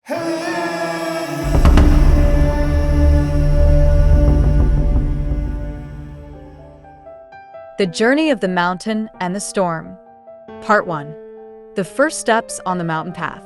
The Journey of the Mountain and the Storm. Part 1. The First Steps on the Mountain Path.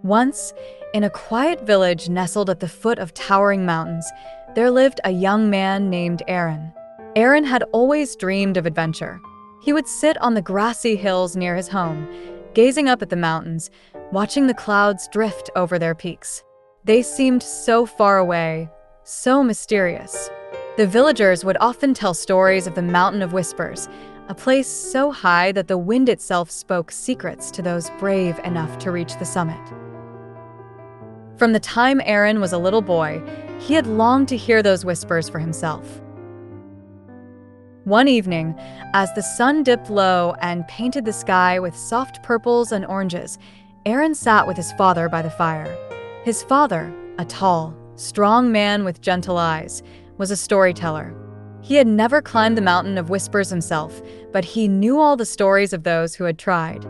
Once, in a quiet village nestled at the foot of towering mountains, there lived a young man named Arin. Arin had always dreamed of adventure. He would sit on the grassy hills near his home, gazing up at the mountains, watching the clouds drift over their peaks. They seemed so far away, so mysterious. The villagers would often tell stories of the Mountain of Whispers, a place so high that the wind itself spoke secrets to those brave enough to reach the summit. From the time Arin was a little boy, he had longed to hear those whispers for himself. One evening, as the sun dipped low and painted the sky with soft purples and oranges, Arin sat with his father by the fire. His father, a tall, strong man with gentle eyes, was a storyteller. He had never climbed the Mountain of Whispers himself, but he knew all the stories of those who had tried.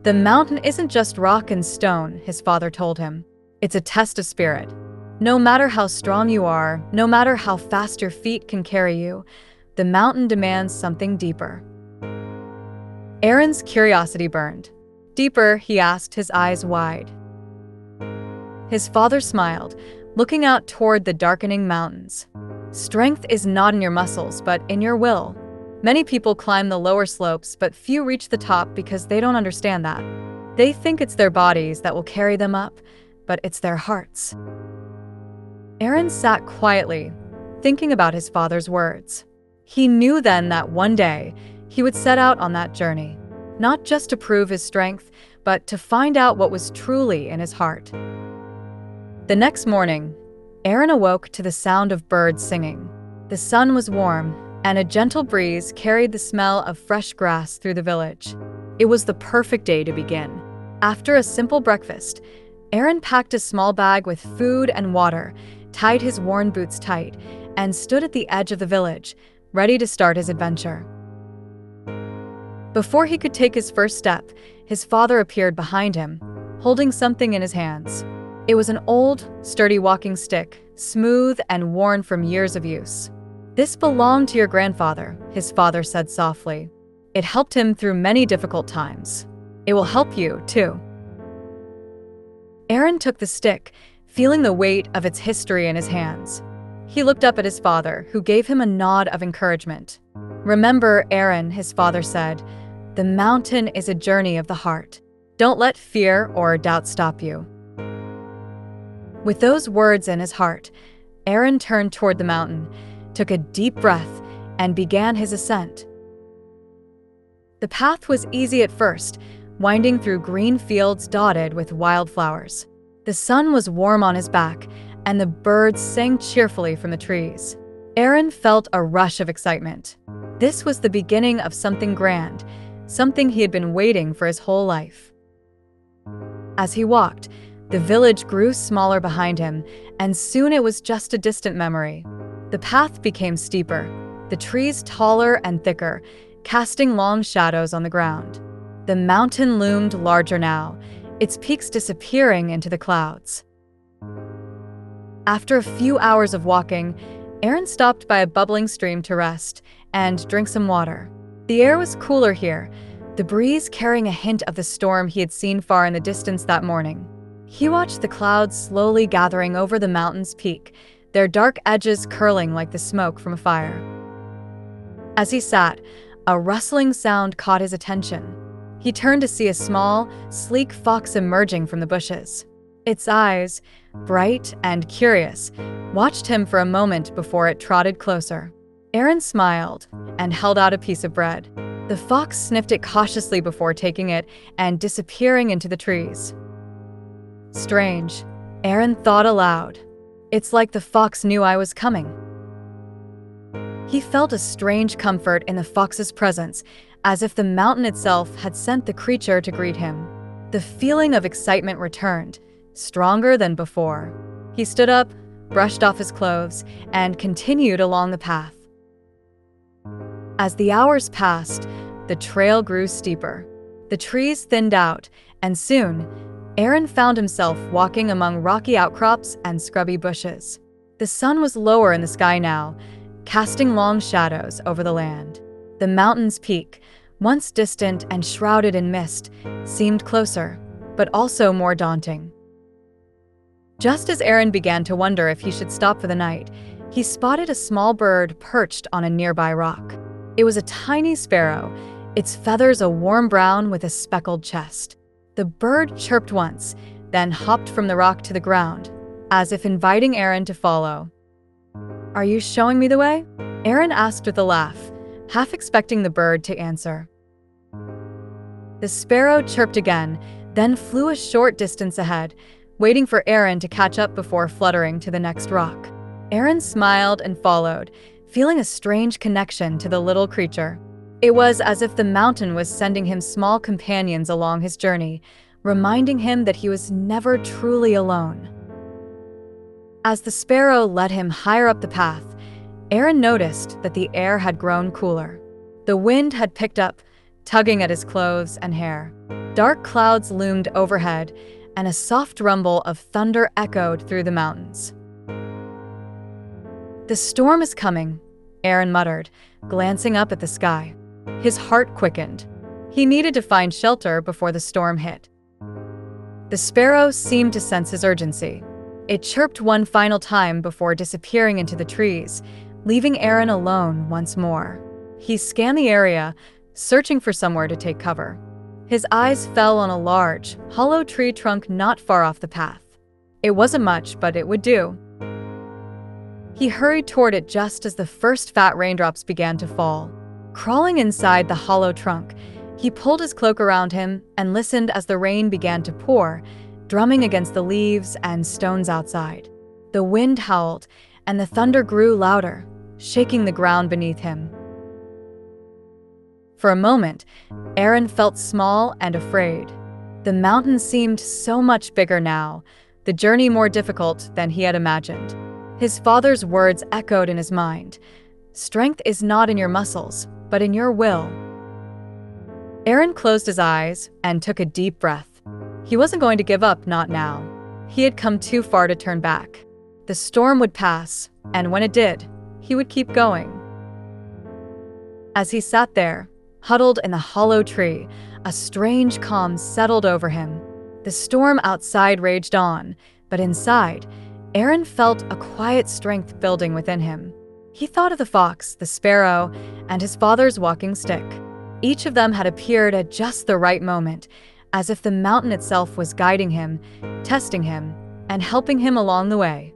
The mountain isn't just rock and stone, his father told him. It's a test of spirit. No matter how strong you are, no matter how fast your feet can carry you, the mountain demands something deeper. Arin's curiosity burned. Deeper, he asked, his eyes wide. His father smiled, looking out toward the darkening mountains. Strength is not in your muscles, but in your will. Many people climb the lower slopes, but few reach the top because they don't understand that. They think it's their bodies that will carry them up, but it's their hearts. Arin sat quietly, thinking about his father's words. He knew then that one day he would set out on that journey, not just to prove his strength, but to find out what was truly in his heart. The next morning, Arin awoke to the sound of birds singing. The sun was warm, and a gentle breeze carried the smell of fresh grass through the village. It was the perfect day to begin. After a simple breakfast, Arin packed a small bag with food and water, tied his worn boots tight, and stood at the edge of the village, ready to start his adventure. Before he could take his first step, his father appeared behind him, holding something in his hands. It was an old, sturdy walking stick, smooth and worn from years of use. "This belonged to your grandfather," his father said softly. "It helped him through many difficult times. It will help you, too." Arin took the stick, feeling the weight of its history in his hands. He looked up at his father, who gave him a nod of encouragement. "Remember, Arin," his father said, "the mountain is a journey of the heart. Don't let fear or doubt stop you." With those words in his heart, Arin turned toward the mountain, took a deep breath, and began his ascent. The path was easy at first, winding through green fields dotted with wildflowers. The sun was warm on his back, and the birds sang cheerfully from the trees. Arin felt a rush of excitement. This was the beginning of something grand, something he had been waiting for his whole life. As he walked, the village grew smaller behind him, and soon it was just a distant memory. The path became steeper, the trees taller and thicker, casting long shadows on the ground. The mountain loomed larger now, its peaks disappearing into the clouds. After a few hours of walking, Arin stopped by a bubbling stream to rest and drink some water. The air was cooler here, the breeze carrying a hint of the storm he had seen far in the distance that morning. He watched the clouds slowly gathering over the mountain's peak, their dark edges curling like the smoke from a fire. As he sat, a rustling sound caught his attention. He turned to see a small, sleek fox emerging from the bushes. Its eyes, bright and curious, watched him for a moment before it trotted closer. Arin smiled and held out a piece of bread. The fox sniffed it cautiously before taking it and disappearing into the trees. "Strange," Arin thought aloud. "It's like the fox knew I was coming." He felt a strange comfort in the fox's presence, as if the mountain itself had sent the creature to greet him. The feeling of excitement returned, stronger than before. He stood up, brushed off his clothes, and continued along the path. As the hours passed, the trail grew steeper. The trees thinned out, and soon, Arin found himself walking among rocky outcrops and scrubby bushes. The sun was lower in the sky now, casting long shadows over the land. The mountain's peak, once distant and shrouded in mist, seemed closer, but also more daunting. Just as Arin began to wonder if he should stop for the night, he spotted a small bird perched on a nearby rock. It was a tiny sparrow, its feathers a warm brown with a speckled chest. The bird chirped once, then hopped from the rock to the ground, as if inviting Arin to follow. "Are you showing me the way?" Arin asked with a laugh, half expecting the bird to answer. The sparrow chirped again, then flew a short distance ahead, waiting for Arin to catch up before fluttering to the next rock. Arin smiled and followed, feeling a strange connection to the little creature. It was as if the mountain was sending him small companions along his journey, reminding him that he was never truly alone. As the sparrow led him higher up the path, Arin noticed that the air had grown cooler. The wind had picked up, tugging at his clothes and hair. Dark clouds loomed overhead, and a soft rumble of thunder echoed through the mountains. "The storm is coming," Arin muttered, glancing up at the sky. His heart quickened. He needed to find shelter before the storm hit. The sparrow seemed to sense his urgency. It chirped one final time before disappearing into the trees, leaving Arin alone once more. He scanned the area, searching for somewhere to take cover. His eyes fell on a large, hollow tree trunk not far off the path. It wasn't much, but it would do. He hurried toward it just as the first fat raindrops began to fall. Crawling inside the hollow trunk, he pulled his cloak around him and listened as the rain began to pour, drumming against the leaves and stones outside. The wind howled, and the thunder grew louder, shaking the ground beneath him. For a moment, Arin felt small and afraid. The mountain seemed so much bigger now, the journey more difficult than he had imagined. His father's words echoed in his mind. "Strength is not in your muscles, but in your will." Arin closed his eyes and took a deep breath. He wasn't going to give up, not now. He had come too far to turn back. The storm would pass, and when it did, he would keep going. As he sat there, huddled in the hollow tree, a strange calm settled over him. The storm outside raged on, but inside, Arin felt a quiet strength building within him. He thought of the fox, the sparrow, and his father's walking stick. Each of them had appeared at just the right moment, as if the mountain itself was guiding him, testing him, and helping him along the way.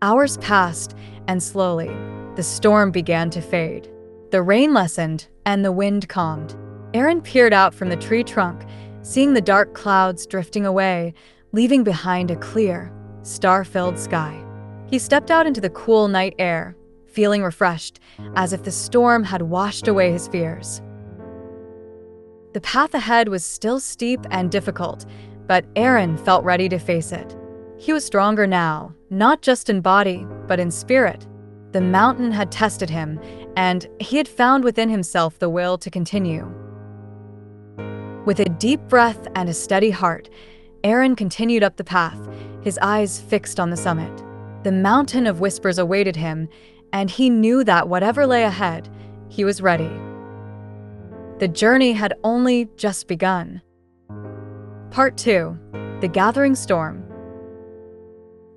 Hours passed, and slowly, the storm began to fade. The rain lessened, and the wind calmed. Arin peered out from the tree trunk, seeing the dark clouds drifting away, leaving behind a clear, star-filled sky. He stepped out into the cool night air, feeling refreshed, as if the storm had washed away his fears. The path ahead was still steep and difficult, but Arin felt ready to face it. He was stronger now, not just in body, but in spirit. The mountain had tested him, and he had found within himself the will to continue. With a deep breath and a steady heart, Arin continued up the path, his eyes fixed on the summit. The mountain of whispers awaited him, and he knew that whatever lay ahead, he was ready. The journey had only just begun. Part 2. The Gathering Storm.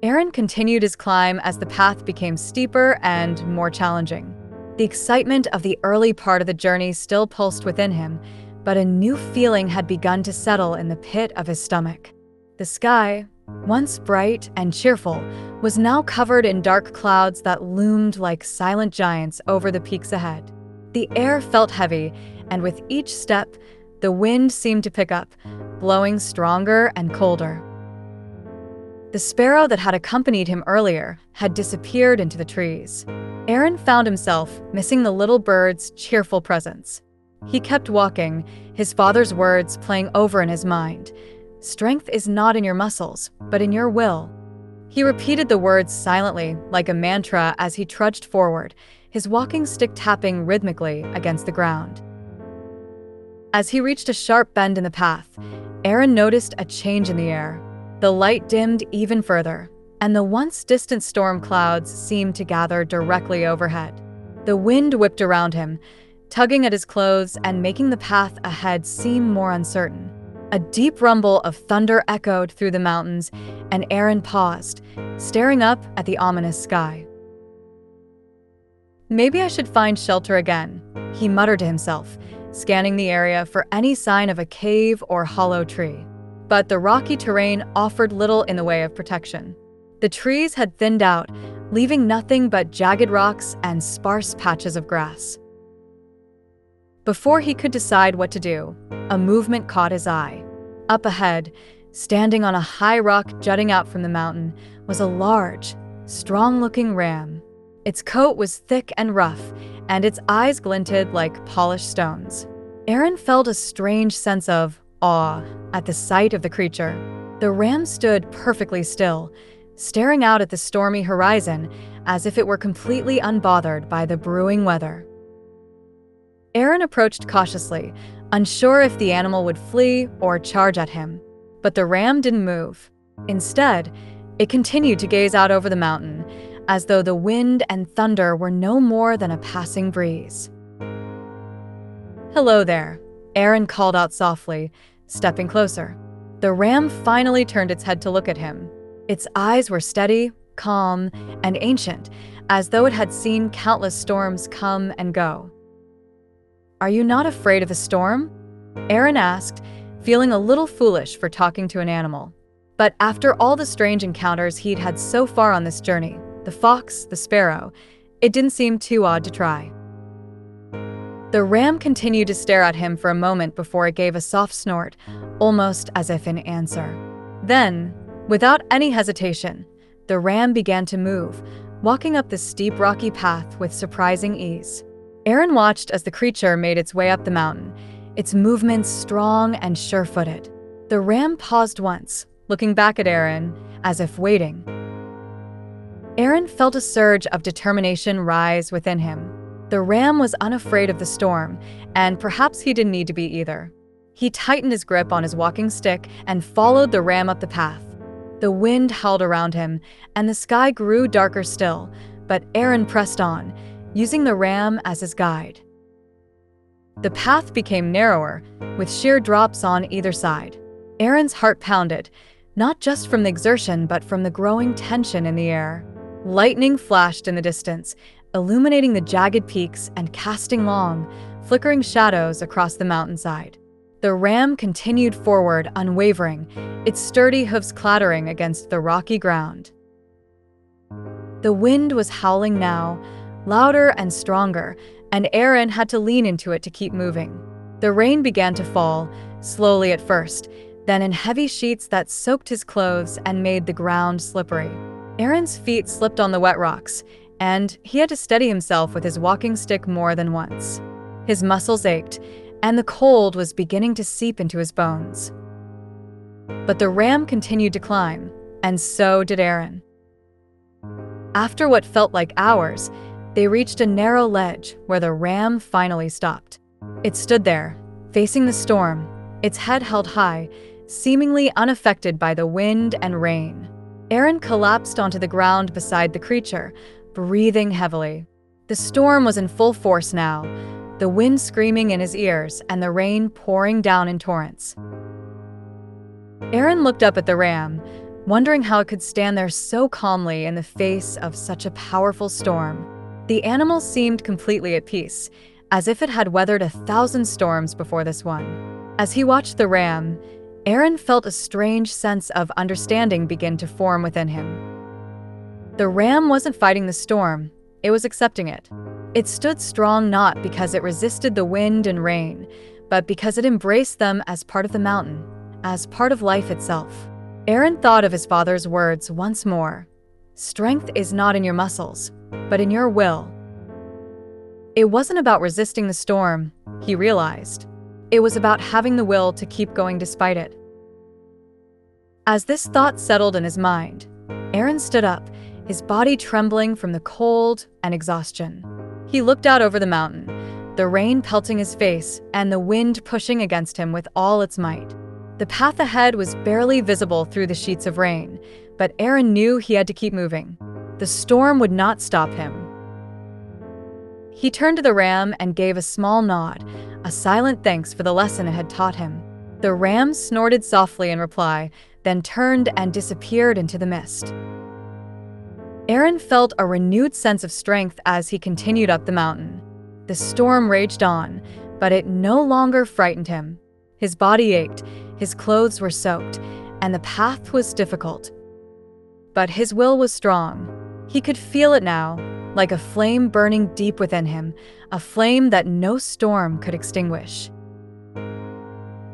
Arin continued his climb as the path became steeper and more challenging. The excitement of the early part of the journey still pulsed within him, but a new feeling had begun to settle in the pit of his stomach. The sky, once bright and cheerful, was now covered in dark clouds that loomed like silent giants over the peaks ahead. The air felt heavy, and with each step, the wind seemed to pick up, blowing stronger and colder. The sparrow that had accompanied him earlier had disappeared into the trees. Arin found himself missing the little bird's cheerful presence. He kept walking, his father's words playing over in his mind. "Strength is not in your muscles, but in your will." He repeated the words silently, like a mantra, as he trudged forward, his walking stick tapping rhythmically against the ground. As he reached a sharp bend in the path, Arin noticed a change in the air. The light dimmed even further, and the once distant storm clouds seemed to gather directly overhead. The wind whipped around him, tugging at his clothes and making the path ahead seem more uncertain. A deep rumble of thunder echoed through the mountains, and Arin paused, staring up at the ominous sky. "Maybe I should find shelter again," he muttered to himself, scanning the area for any sign of a cave or hollow tree. But the rocky terrain offered little in the way of protection. The trees had thinned out, leaving nothing but jagged rocks and sparse patches of grass. Before he could decide what to do, a movement caught his eye. Up ahead, standing on a high rock jutting out from the mountain, was a large, strong-looking ram. Its coat was thick and rough, and its eyes glinted like polished stones. Arin felt a strange sense of awe at the sight of the creature. The ram stood perfectly still, staring out at the stormy horizon as if it were completely unbothered by the brewing weather. Arin approached cautiously, unsure if the animal would flee or charge at him. But the ram didn't move. Instead, it continued to gaze out over the mountain, as though the wind and thunder were no more than a passing breeze. "Hello there," Arin called out softly, stepping closer. The ram finally turned its head to look at him. Its eyes were steady, calm, and ancient, as though it had seen countless storms come and go. "Are you not afraid of a storm?" Arin asked, feeling a little foolish for talking to an animal. But after all the strange encounters he'd had so far on this journey, the fox, the sparrow, it didn't seem too odd to try. The ram continued to stare at him for a moment before it gave a soft snort, almost as if in answer. Then, without any hesitation, the ram began to move, walking up the steep rocky path with surprising ease. Arin watched as the creature made its way up the mountain, its movements strong and sure-footed. The ram paused once, looking back at Arin, as if waiting. Arin felt a surge of determination rise within him. The ram was unafraid of the storm, and perhaps he didn't need to be either. He tightened his grip on his walking stick and followed the ram up the path. The wind howled around him, and the sky grew darker still, but Arin pressed on, using the ram as his guide. The path became narrower, with sheer drops on either side. Arin's heart pounded, not just from the exertion but from the growing tension in the air. Lightning flashed in the distance, illuminating the jagged peaks and casting long, flickering shadows across the mountainside. The ram continued forward, unwavering, its sturdy hooves clattering against the rocky ground. The wind was howling now, louder and stronger, and Arin had to lean into it to keep moving. The rain began to fall, slowly at first, then in heavy sheets that soaked his clothes and made the ground slippery. Arin's feet slipped on the wet rocks, and he had to steady himself with his walking stick more than once. His muscles ached, and the cold was beginning to seep into his bones. But the ram continued to climb, and so did Arin. After what felt like hours, they reached a narrow ledge where the ram finally stopped. It stood there, facing the storm, its head held high, seemingly unaffected by the wind and rain. Arin collapsed onto the ground beside the creature, breathing heavily. The storm was in full force now, the wind screaming in his ears and the rain pouring down in torrents. Arin looked up at the ram, wondering how it could stand there so calmly in the face of such a powerful storm. The animal seemed completely at peace, as if it had weathered 1,000 storms before this one. As he watched the ram, Arin felt a strange sense of understanding begin to form within him. The ram wasn't fighting the storm, it was accepting it. It stood strong not because it resisted the wind and rain, but because it embraced them as part of the mountain, as part of life itself. Arin thought of his father's words once more. Strength is not in your muscles, but in your will. It wasn't about resisting the storm, he realized. It was about having the will to keep going despite it. As this thought settled in his mind, Arin stood up, his body trembling from the cold and exhaustion. He looked out over the mountain, the rain pelting his face and the wind pushing against him with all its might. The path ahead was barely visible through the sheets of rain, but Arin knew he had to keep moving. The storm would not stop him. He turned to the ram and gave a small nod, a silent thanks for the lesson it had taught him. The ram snorted softly in reply, then turned and disappeared into the mist. Arin felt a renewed sense of strength as he continued up the mountain. The storm raged on, but it no longer frightened him. His body ached, his clothes were soaked, and the path was difficult. But his will was strong. He could feel it now, like a flame burning deep within him, a flame that no storm could extinguish.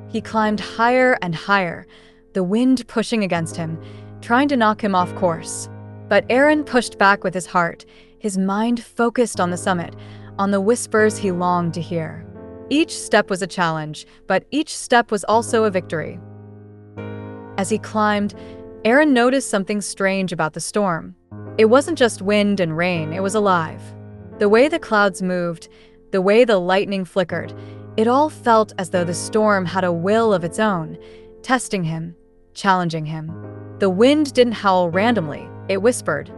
He climbed higher and higher, the wind pushing against him, trying to knock him off course. But Arin pushed back with his heart, his mind focused on the summit, on the whispers he longed to hear. Each step was a challenge, but each step was also a victory. As he climbed, Arin noticed something strange about the storm. It wasn't just wind and rain, it was alive. The way the clouds moved, the way the lightning flickered, it all felt as though the storm had a will of its own, testing him, challenging him. The wind didn't howl randomly, it whispered.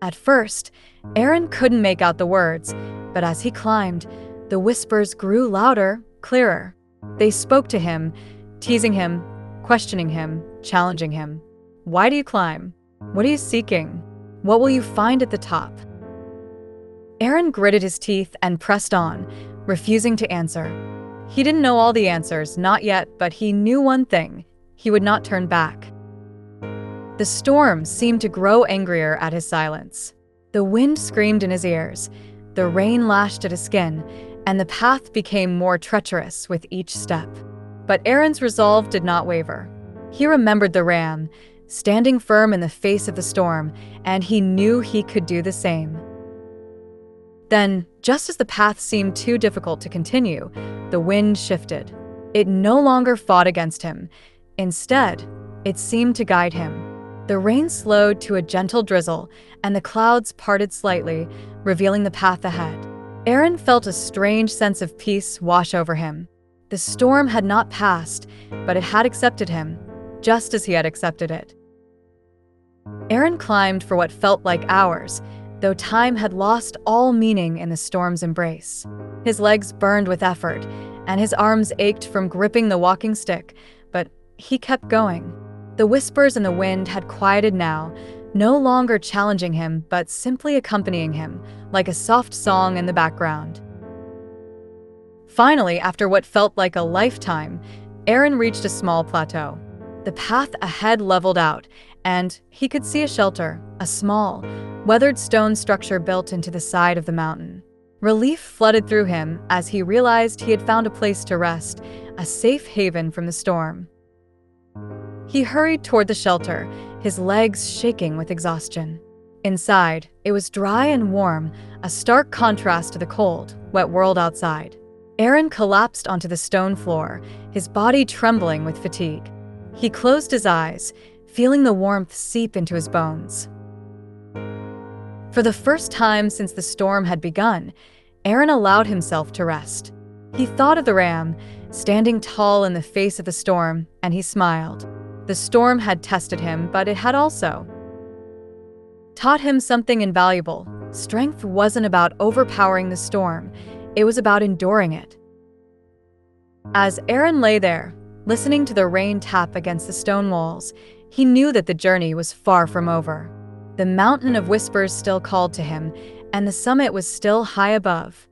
At first, Arin couldn't make out the words, but as he climbed, the whispers grew louder, clearer. They spoke to him, teasing him, questioning him, challenging him. Why do you climb? What are you seeking? What will you find at the top? Arin gritted his teeth and pressed on, refusing to answer. He didn't know all the answers, not yet, but he knew one thing: he would not turn back. The storm seemed to grow angrier at his silence. The wind screamed in his ears, the rain lashed at his skin, and the path became more treacherous with each step. But Arin's resolve did not waver. He remembered the ram, standing firm in the face of the storm, and he knew he could do the same. Then, just as the path seemed too difficult to continue, the wind shifted. It no longer fought against him. Instead, it seemed to guide him. The rain slowed to a gentle drizzle, and the clouds parted slightly, revealing the path ahead. Arin felt a strange sense of peace wash over him. The storm had not passed, but it had accepted him, just as he had accepted it. Arin climbed for what felt like hours, though time had lost all meaning in the storm's embrace. His legs burned with effort, and his arms ached from gripping the walking stick, but he kept going. The whispers in the wind had quieted now, no longer challenging him but simply accompanying him, like a soft song in the background. Finally, after what felt like a lifetime, Arin reached a small plateau. The path ahead leveled out, and he could see a shelter, a small, weathered stone structure built into the side of the mountain. Relief flooded through him as he realized he had found a place to rest, a safe haven from the storm. He hurried toward the shelter, his legs shaking with exhaustion. Inside, it was dry and warm, a stark contrast to the cold, wet world outside. Arin collapsed onto the stone floor, his body trembling with fatigue. He closed his eyes, feeling the warmth seep into his bones. For the first time since the storm had begun, Arin allowed himself to rest. He thought of the ram, standing tall in the face of the storm, and he smiled. The storm had tested him, but it had also taught him something invaluable. Strength wasn't about overpowering the storm, it was about enduring it. As Arin lay there, listening to the rain tap against the stone walls, he knew that the journey was far from over. The mountain of whispers still called to him, and the summit was still high above.